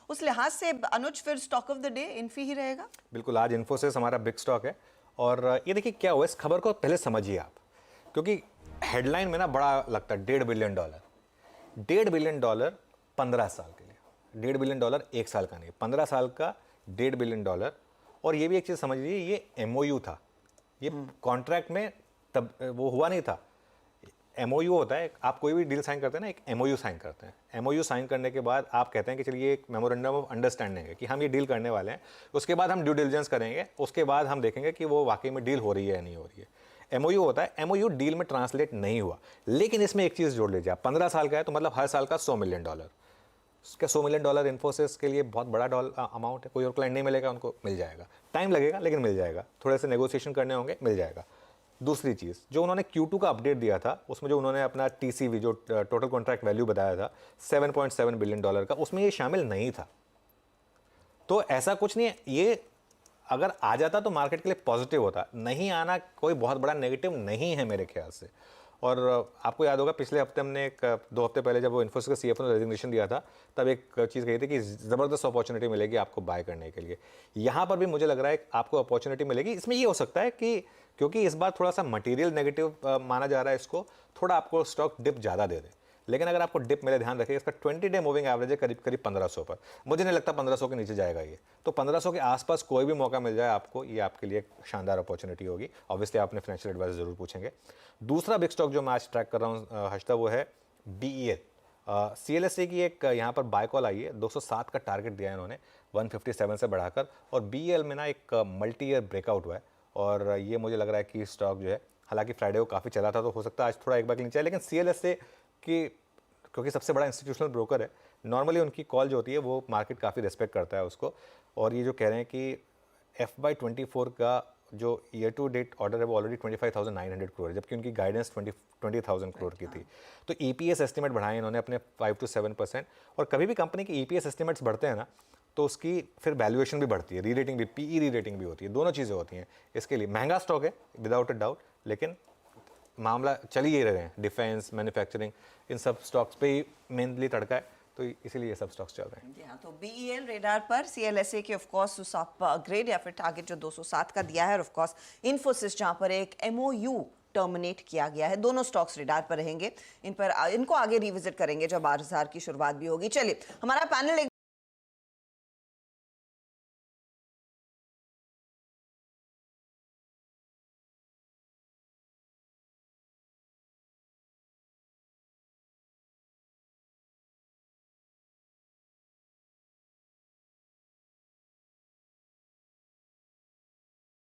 उस लिहाज से अनुज फिर stock of the day Infy ही रहेगा। बिल्कुल, आज इन्फोसिस हमारा बिग स्टॉक है। और ये देखिए क्या हुआ, इस खबर को पहले समझिए आप, क्योंकि हेडलाइन में ना बड़ा लगता है $1.5 बिलियन। $1.5 बिलियन 15 साल के लिए, $1.5 बिलियन 1 साल का नहीं, 15 साल का $1.5 बिलियन। और ये भी एक चीज़ समझ लीजिए, ये एमओयू था, ये कॉन्ट्रैक्ट में तब वो हुआ नहीं था। एमओयू होता है, आप कोई भी डील साइन करते हैं ना, एक एमओयू साइन करते हैं। एमओयू साइन करने के बाद आप कहते हैं कि चलिए एक मेमोरेंडम ऑफ अंडरस्टैंडिंग है कि हम ये डील करने वाले हैं। उसके बाद हम ड्यू डिलिजेंस करेंगे, उसके बाद हम देखेंगे कि वो वाकई में डील हो रही है या नहीं हो रही है। एमओयू होता है, एमओयू डील में ट्रांसलेट नहीं हुआ। लेकिन इसमें एक चीज़ जोड़ लीजिए आप, 15 साल का है तो मतलब हर साल का $100 मिलियन। उसका $100 मिलियन इन्फोसिस के लिए बहुत बड़ा अमाउंट है। कोई और क्लाइंट नहीं मिलेगा, उनको मिल जाएगा, टाइम लगेगा लेकिन मिल जाएगा, थोड़े से नेगोशिएशन करने होंगे, मिल जाएगा। दूसरी चीज़, जो उन्होंने Q2 का अपडेट दिया था, उसमें जो उन्होंने अपना TCV जो टोटल कॉन्ट्रैक्ट वैल्यू बताया था $7.7 बिलियन का, उसमें ये शामिल नहीं था। तो ऐसा कुछ नहीं है, ये अगर आ जाता तो मार्केट के लिए पॉजिटिव होता, नहीं आना कोई बहुत बड़ा नेगेटिव नहीं है मेरे ख्याल से। और आपको याद होगा पिछले हफ्ते हमने एक 2 हफ्ते पहले जब वो इन्फोसिस का CFO ने रेजिग्नेशन दिया था, तब एक चीज़ कही थी कि ज़बरदस्त अपॉर्चुनिटी मिलेगी आपको बाय करने के लिए। यहाँ पर भी मुझे लग रहा है कि आपको अपॉर्चुनिटी मिलेगी। इसमें ये हो सकता है कि क्योंकि इस बार थोड़ा सा मटेरियल नेगेटिव माना जा रहा है इसको, थोड़ा आपको स्टॉक डिप ज़्यादा दे दे। लेकिन अगर आपको डिप मिले, ध्यान रखिए इसका 20 डे मूविंग एवरेज है करीब 1500 पर। मुझे नहीं लगता 1500 के नीचे जाएगा ये। तो 1500 के आसपास कोई भी मौका मिल जाए आपको, ये आपके लिए एक शानदार अपॉर्चुनिटी होगी। ऑब्वियसली आपने फाइनेंशियल एडवाइजर जरूर पूछेंगे। दूसरा बिग स्टॉक जो मैं आज ट्रैक कर रहा हूँ हर्षदा, वो है BEL। CLSA की एक यहाँ पर बाय कॉल आई है, 207 का टारगेट दिया है इन्होंने 157 से बढ़ाकर। और BEL में ना एक मल्टी ईयर ब्रेकआउट हुआ है, और ये मुझे लग रहा है कि स्टॉक जो है, हालांकि फ्राइडे को काफ़ी चला था तो हो सकता है आज थोड़ा एक बार नीचे आए, लेकिन CLSA की क्योंकि सबसे बड़ा इंस्टीट्यूशनल ब्रोकर है, नॉर्मली उनकी कॉल जो होती है वो मार्केट काफ़ी रिस्पेक्ट करता है उसको। और ये जो कह रहे हैं कि FY24 का जो ईयर टू डेट ऑर्डर है वो ऑलरेडी 25,900 करोड़ है, जबकि उनकी गाइडेंस 20,000 करोड़ की थी। तो EPS एस्टिमेट बढ़ाए इन्होंने अपने 5 to 7%। और कभी भी कंपनी की EPS एस्टिमेट्स बढ़ते हैं ना, तो उसकी फिर वैल्यूएशन भी बढ़ती है, री रेटिंग भी, PE री रेटिंग भी होती है, दोनों चीज़ें होती हैं। इसके लिए महंगा स्टॉक है विदाउट अ डाउट, लेकिन मामला चल ही रहे हैं, डिफेंस, मैन्युफैक्चरिंग, इन सब स्टॉक्स पे ही मेनली तड़का है, तो इसीलिए ये सब स्टॉक्स चल रहे हैं। हाँ, तो BEL रेडार पर, CLSA के ऑफ कोर्स उस अपग्रेड या फिर टारगेट जो 207 का दिया है, और ऑफ कोर्स इन्फोसिस जहां पर एक MOU टर्मिनेट किया गया है। दोनों स्टॉक्स रेडार पर रहेंगे, इनको आगे रिविजिट करेंगे जब 8000 की शुरुआत भी होगी। चलिए, हमारा पैनल